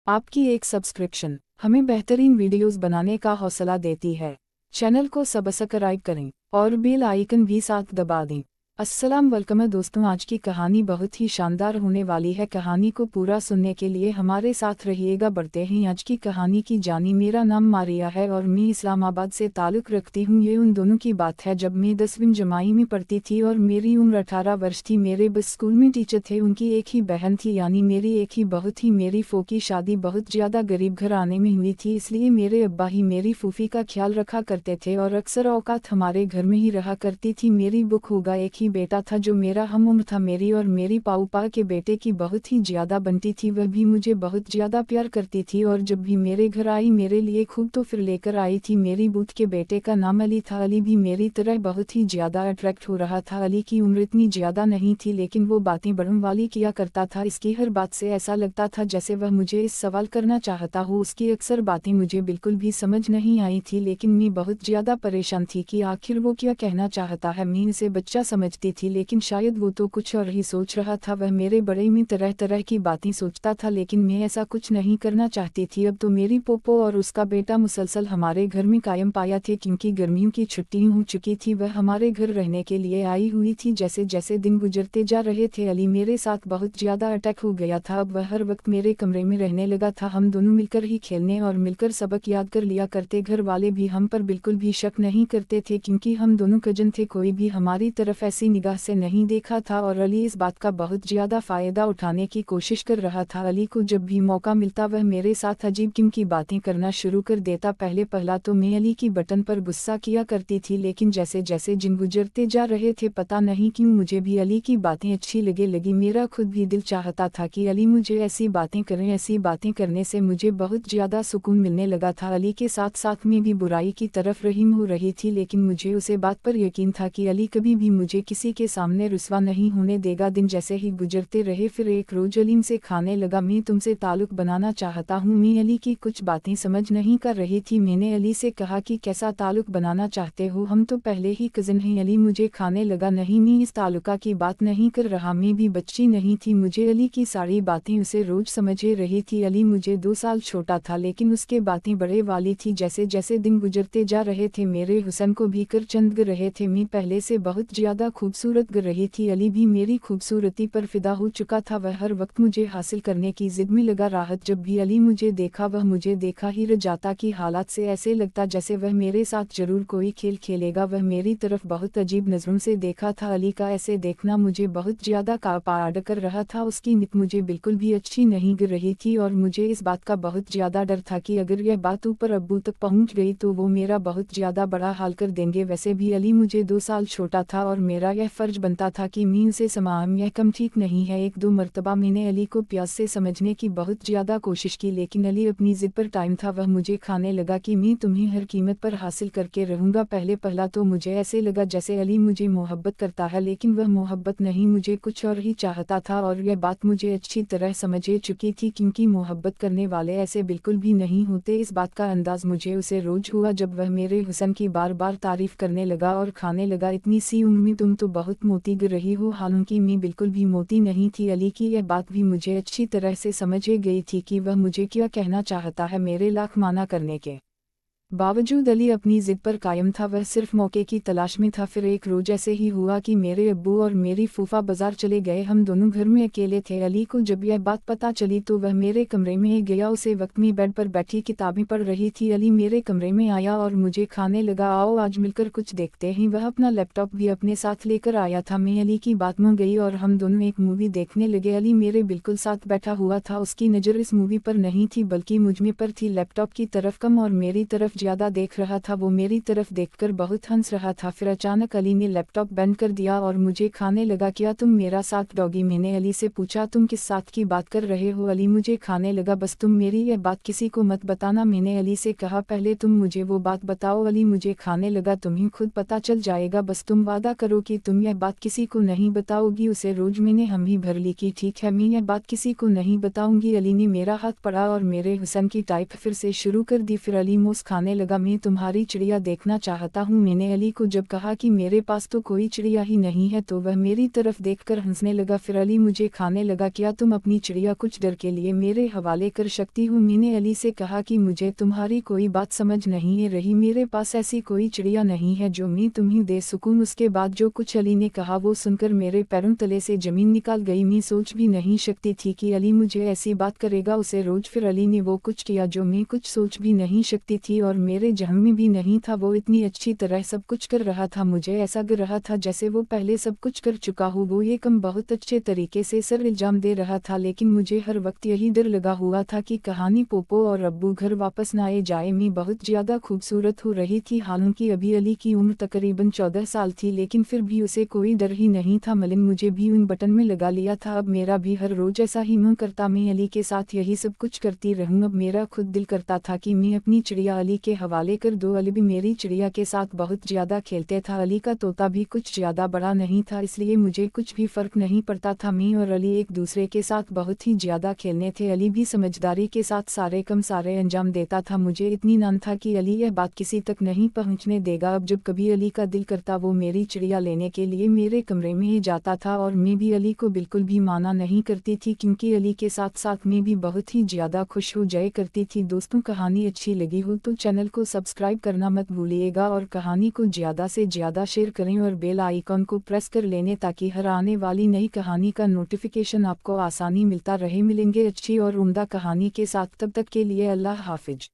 आपकी एक सब्सक्रिप्शन हमें बेहतरीन वीडियोस बनाने का हौसला देती है। चैनल को सब्सक्राइब करें और बेल आइकन भी साथ दबा दें। अस्सलाम वालेकुम दोस्तों, आज की कहानी बहुत ही शानदार होने वाली है। कहानी को पूरा सुनने के लिए हमारे साथ रहिएगा। बढ़ते हैं आज की कहानी की जानी। मेरा नाम मारिया है और मैं इस्लामाबाद से ताल्लुक़ रखती हूँ। ये उन दोनों की बात है जब मैं 10वीं जमाई में पढ़ती थी और मेरी उम्र 18 वर्ष थी। मेरे बस स्कूल में टीचर थे, उनकी एक ही बहन थी, यानी मेरी एक ही बहू थी। मेरी फो की शादी बहुत ज़्यादा गरीब घराने में हुई थी, इसलिए मेरे अब्बा ही मेरी फूफी का ख्याल रखा करते थे और अक्सर औकात हमारे घर में ही रहा करती थी। मेरी बुक होगा एक ही बेटा था जो मेरा हम उम्र था। मेरी और मेरी पाऊपा के बेटे की बहुत ही ज़्यादा बनती थी। वह भी मुझे बहुत ज़्यादा प्यार करती थी और जब भी मेरे घर आई मेरे लिए खूब तो फिर लेकर आई थी। मेरी बूथ के बेटे का नाम अली था। अली भी मेरी तरह बहुत ही ज़्यादा अट्रैक्ट हो रहा था। अली की उम्र इतनी ज़्यादा नहीं थी, लेकिन वो बातें बड़ों वाली किया करता था। इसकी हर बात से ऐसा लगता था जैसे वह मुझे इस सवाल करना चाहता हो। उसकी अक्सर बातें मुझे बिल्कुल भी समझ नहीं आई थी, लेकिन मैं बहुत ज़्यादा परेशान थी कि आखिर वो क्या कहना चाहता है। मैं इसे बच्चा समझती थी, लेकिन शायद वो तो कुछ और ही सोच रहा था। वह मेरे बड़े में तरह तरह की बातें सोचता था, लेकिन मैं ऐसा कुछ नहीं करना चाहती थी। अब तो मेरी पोपो और उसका बेटा मुसलसल हमारे घर में कायम पाया थे, क्योंकि गर्मियों की छुट्टियां हो चुकी थी। वह हमारे घर रहने के लिए आई हुई थी। जैसे जैसे दिन गुजरते जा रहे थे अली मेरे साथ बहुत ज़्यादा अटैक हो गया था। अब वह हर वक्त मेरे कमरे में रहने लगा था। हम दोनों मिलकर ही खेलने और मिलकर सबक याद कर लिया करते। घर वाले भी हम पर बिल्कुल भी शक नहीं करते थे, क्योंकि हम दोनों कजन थे। कोई भी हमारी तरफ ऐसी निगाह से नहीं देखा था और अली इस बात का बहुत ज़्यादा फ़ायदा उठाने की कोशिश कर रहा था। अली को जब भी मौका मिलता वह मेरे साथ अजीब किस्म की बातें करना शुरू कर देता। पहला तो मैं अली की बटन पर गुस्सा किया करती थी, लेकिन जैसे जैसे दिन गुजरते जा रहे थे पता नहीं क्यों मुझे भी अली की बातें अच्छी लगी। मेरा खुद भी दिल चाहता था कि अली मुझे ऐसी बातें करें। ऐसी बातें करने से मुझे बहुत ज़्यादा सुकून मिलने लगा था। अली के साथ साथ में भी बुराई की तरफ रहीम हो रही थी, लेकिन मुझे उसे बात पर यकीन था कि अली कभी भी मुझे किसी के सामने रुस्वा नहीं होने देगा। दिन जैसे ही गुजरते रहे, फिर एक रोज अली से खाने लगा, मैं तुमसे ताल्लुक बनाना चाहता हूँ। मैं अली की कुछ बातें समझ नहीं कर रही थी। मैंने अली से कहा कि कैसा ताल्लुक बनाना चाहते हो, हम तो पहले ही कज़न हैं। अली मुझे खाने लगा, नहीं मैं इस ताल्लुका की बात नहीं कर रहा। मैं भी बच्ची नहीं थी, मुझे अली की सारी बातें उसे रोज समझ रही थी। अली मुझे 2 साल छोटा था, लेकिन उसके बातें बड़े वाली थी। जैसे जैसे दिन गुजरते जा रहे थे मेरे हुस्न को भी कर चंद ग रहे थे। मैं पहले से बहुत ज़्यादा खूबसूरत ग रही थी। अली भी मेरी खूबसूरती पर फिदा हो चुका था। वह हर वक्त मुझे हासिल करने की जिद में लगा रहा। जब भी अली मुझे देखा वह मुझे देखा ही रह जाता कि हालात से ऐसे लगता जैसे वह मेरे साथ जरूर कोई खेल खेलेगा। वह मेरी तरफ बहुत अजीब नज़रों से देखा था। अली का ऐसे देखना मुझे बहुत ज़्यादा कापाड़ कर रहा था। उसकी नित मुझे बिल्कुल भी अच्छी नहीं गिर रही थी और मुझे इस बात का बहुत ज़्यादा डर था कि अगर यह बात ऊपर अब्बू तक पहुंच गई तो वो मेरा बहुत ज़्यादा बड़ा हाल कर देंगे। वैसे भी अली मुझे 2 साल छोटा था और मेरा यह फ़र्ज बनता था कि मैं उसे समाम यह कम ठीक नहीं है। 1-2 मरतबा मैंने अली को प्यास से समझने की बहुत ज़्यादा कोशिश की, लेकिन अली अपनी ज़िद पर टाइम था। वह मुझे खाने लगा कि मैं तुम्हें हर कीमत पर हासिल करके रहूँगा। पहला तो मुझे ऐसे लगा जैसे अली मुझे मोहब्बत करता है, लेकिन वह मोहब्बत नहीं, मुझे कुछ और ही चाहता था और यह बात मुझे अच्छी तरह समझ चुकी थी, क्योंकि मोहब्बत करने वाले ऐसे बिल्कुल भी नहीं होते। इस बात का अंदाज़ मुझे उसे रोज हुआ जब वह मेरे हुस्न की बार बार तारीफ़ करने लगा और खाने लगा, इतनी सी उम्र में तुम तो बहुत मोती गिर रही हो। हालांकि मैं बिल्कुल भी मोती नहीं थी। अली की यह बात भी मुझे अच्छी तरह से समझ गई थी कि वह मुझे क्या कहना चाहता है। मेरे लाख माना करने के बावजूद अली अपनी जिद पर कायम था। वह सिर्फ मौके की तलाश में था। फिर एक रोज ऐसे ही हुआ कि मेरे अब्बू और मेरी फूफा बाजार चले गए। हम दोनों घर में अकेले थे। अली को जब यह बात पता चली तो वह मेरे कमरे में गया। उसे वक्त में बेड पर बैठी किताबें पढ़ रही थी। अली मेरे कमरे में आया और मुझे खाने लगा, आओ आज मिलकर कुछ देखते हैं। वह अपना लैपटॉप भी अपने साथ लेकर आया था। मैं अली की बात में गई और हम दोनों एक मूवी देखने लगे। अली मेरे बिल्कुल साथ बैठा हुआ था। उसकी नज़र इस मूवी पर नहीं थी बल्कि मुझमें पर थी, लैपटॉप की तरफ कम और मेरी तरफ ज़्यादा देख रहा था। वो मेरी तरफ देखकर बहुत हंस रहा था। फिर अचानक अली ने लैपटॉप बंद कर दिया और मुझे खाने लगा, क्या तुम मेरा साथ डॉगी? मैंने अली से पूछा, तुम किस साथ की बात कर रहे हो? अली मुझे खाने लगा, बस तुम मेरी यह बात किसी को मत बताना। मैंने अली से कहा, पहले तुम मुझे वो बात बताओ। अली मुझे खाने लगा, तुम्हें खुद पता चल जाएगा, बस तुम वादा करो कि तुम यह बात किसी को नहीं बताओगी। उसे रोज मैंने हम ही भर ली कि ठीक है मैं यह बात किसी को नहीं बताऊंगी। अली ने मेरा हाथ पड़ा और मेरे हुस्न की टाइप फिर से शुरू कर दी। फिर अली मूस खाने कहने लगा, मैं तुम्हारी चिड़िया देखना चाहता हूँ। मैंने अली को जब कहा कि मेरे पास तो कोई चिड़िया ही नहीं है तो वह मेरी तरफ देखकर हंसने लगा। फिर अली मुझे खाने लगा। क्या तुम अपनी चिड़िया कुछ डर के लिए मेरे हवाले कर सकती हो? मैंने अली से कहा कि मुझे तुम्हारी कोई बात समझ नहीं रही, मेरे पास ऐसी कोई चिड़िया नहीं है जो मैं तुम्हें दे सकूं। उसके बाद जो कुछ अली ने कहा वो सुनकर मेरे पैरों तले से जमीन निकाल गई। मैं सोच भी नहीं सकती थी कि अली मुझे ऐसी बात करेगा उसे रोज। फिर अली ने वो कुछ किया जो मैं कुछ सोच भी नहीं सकती थी और मेरे जहन में भी नहीं था। वो इतनी अच्छी तरह सब कुछ कर रहा था, मुझे ऐसा लग रहा था जैसे वो पहले सब कुछ कर चुका हो। वो ये कम बहुत अच्छे तरीके से सर इल्जाम दे रहा था, लेकिन मुझे हर वक्त यही डर लगा हुआ था कि कहानी पोपो और अब्बू घर वापस न आए जाए। मैं बहुत ज्यादा खूबसूरत हो रही थी, हालांकि अभी अली की उम्र तकरीबन 14 साल थी, लेकिन फिर भी उसे कोई डर ही नहीं था। मलिन मुझे भी उन बटन में लगा लिया था। अब मेरा भी हर रोज ऐसा ही मन करता मैं अली के साथ यही सब कुछ करती रहूं। अब मेरा खुद दिल करता था कि मैं अपनी चिड़िया अली के हवाले कर दूं। अली भी मेरी चिड़िया के साथ बहुत ज्यादा खेलते था। अली का तोता भी कुछ ज्यादा बड़ा नहीं था, इसलिए मुझे कुछ भी फर्क नहीं पड़ता था। मैं और अली एक दूसरे के साथ बहुत ही ज्यादा खेलने थे। अली भी समझदारी के साथ सारे कम सारे अंजाम देता था। मुझे इत्मीनान था कि अली यह बात किसी तक नहीं पहुंचने देगा। अब जब कभी अली का दिल करता वो मेरी चिड़िया लेने के लिए मेरे कमरे में ही जाता था और मैं भी अली को बिल्कुल भी माना नहीं करती थी, क्योंकि अली के साथ साथ मैं भी बहुत ही ज्यादा खुश हो जाया करती थी। दोस्तों, कहानी अच्छी लगी हो तो चैनल को सब्सक्राइब करना मत भूलिएगा और कहानी को ज्यादा से ज्यादा शेयर करें और बेल आइकॉन को प्रेस कर लेने ताकि हर आने वाली नई कहानी का नोटिफिकेशन आपको आसानी मिलता रहे। मिलेंगे अच्छी और उम्दा कहानी के साथ, तब तक के लिए अल्लाह हाफिज।